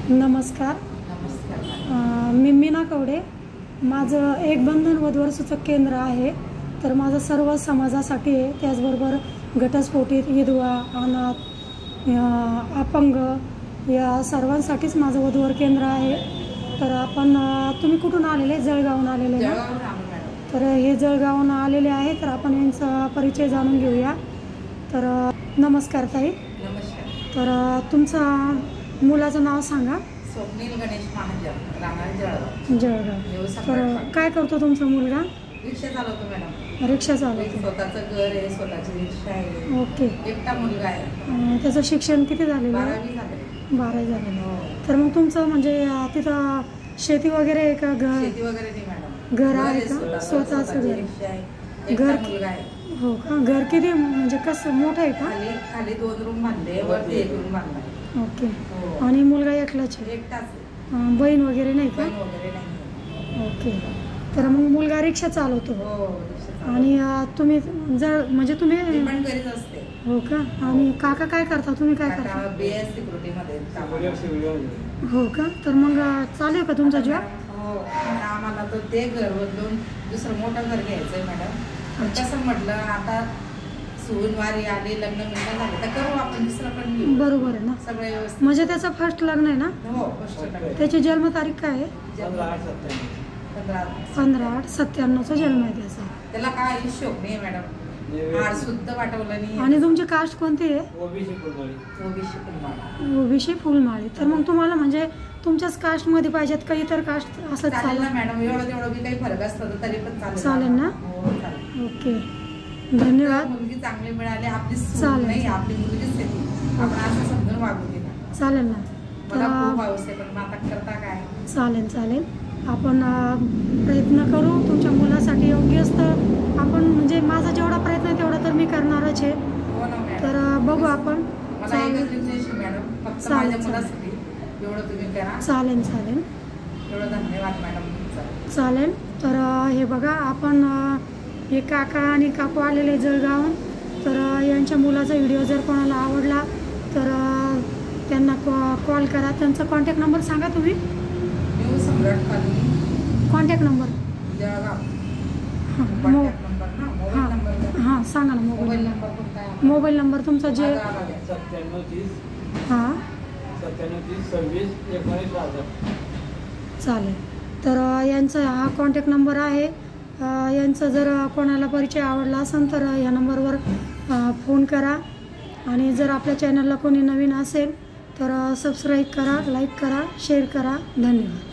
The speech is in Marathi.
नमस्कार. मी मीना कवडे. माझं एक बंधन वधूवर सूचक केंद्र आहे. तर माझं सर्व समाजासाठी आहे. त्याचबरोबर घटस्फोटित, विधवा, अनाथ, अपंग या सर्वांसाठीच माझं वधूवर केंद्र आहे. तर आपण तुम्ही कुठून आलेले? जळगावहून आलेले ना? तर हे जळगावहून आलेले आहे. तर आपण यांचा परिचय जाणून घेऊया. तर नमस्कार ताई. नमस्कार. तर तुमचा मुलाचं नाव सांगा. स्वप्नील गणेश महाजन, राहणार जळगाव. तर काय करतो तुमचा मुलगा? रिक्षा चालवतो मॅडम. रिक्षा चालवतो. स्वतःचं घर आहे, स्वतःची रिक्षा आहे. ओके. एकटा मुलगा आहे. त्याचं शिक्षण किती झालेलं आहे? 12वी झाले. 12 झालेलं. तर मग तुमचं म्हणजे तिथं शेती वगैरे आहे का? शेती वगैरे नाही मॅडम. घर आहे का? स्वतःचं घर? रिक्षा आहे. घर मुलगा आहे. हो का? घर किती म्हणजे कसं मोठं आहे का? खाली 2 रूम बांधले, वरती 1 रूम बांधलाय. ओके. आणि मुलगा एकलाच आहे? एकटाच. बहीण वगैरे नाही का? बहीण वगैरे नाही. ओके. तर मग मुलगा रिक्षा चालवतो. हो. आणि तुम्ही जर म्हणजे तुम्ही पण घरीच असते. हो का? आणि काका काय करता? तुम्ही काय करता? BS सिक्युरिटी मध्ये. हो का? तर मग चालेल का तुमचा जॉब? हो. आम्हाला तर ते घर बदलून दुसरं मोठं घर घ्यायचंय मॅडम. कसं म्हटलं, आता सूनवारी आली, लग्न झाले तर करू आपण, दुसरं पण घेऊ. बरोबर आहे ना? सगळं व्यवस्थित. म्हणजे त्याचं फर्स्ट लग्न आहे ना? हो, फर्स्ट लग्न. त्याची जन्मतारीख काय आहे? 15/8/97 चा जन्म आहे त्याचा. त्याला काय हिशोब नाही मॅडम. हार सुद्धा वाटवलं नाही. आणि तुमची कास्ट कोणती आहे? ओबीसी फुलमाळी. तर मग तुम्हाला म्हणजे तुमच्याच कास्ट मध्ये पाहिजेत का इतर कास्ट असं चालेल ना मॅडम? एवढं तेवढं बी काही फरक असतं तर तरी पण चालेल ना? हो, चालेल. ओके, धन्यवाद. मुलगी चांगली मिळाली, आपली चालेल. नाही, आपली मुलगीच आहे ती. आपण असं समजून वागू दे ना. चालेल ना? मला खूप हौस आहे, पण आता करता काय? चालेल. आपण प्रयत्न करू तुमच्या मुलासाठी. योग्य असतं आपण, म्हणजे माझा जेवढा प्रयत्न आहे तेवढा तर मी करणारच आहे. हो ना मॅडम. तर बघू आपण. मला एकच उद्देश आहे मॅडम, फक्त माझ्या मुलासाठी एवढं तुम्ही करा. चालेल. एवढं धन्यवाद मॅडम तुमचा. चालेल. तर हे बघा, आपण हे काका आणि काकू आलेले जळगावहून. तर यांच्या मुलाचा व्हिडिओ जर कोणाला आवडला तर त्यांना कॉल करा. त्यांचा कॉन्टॅक्ट नंबर सांगा तुम्ही. न्यू सम्राट कॉलनी, कॉन्टॅक्ट नंबर जळगाव. हां सांगा ना. मोबाईल नंबर कोणता आहे? मोबाईल नंबर तुमचा जे 9730. हां 9730 चालेल. तर यांचा हा कॉन्टॅक्ट नंबर आहे. यांचा जर कोणाला परिचय आवडला असेल तर या नंबरवर फोन करा. आणि जर आपल्या चॅनलला कोणी नवीन असेल तर सबस्क्राईब करा, लाईक करा, शेअर करा. धन्यवाद.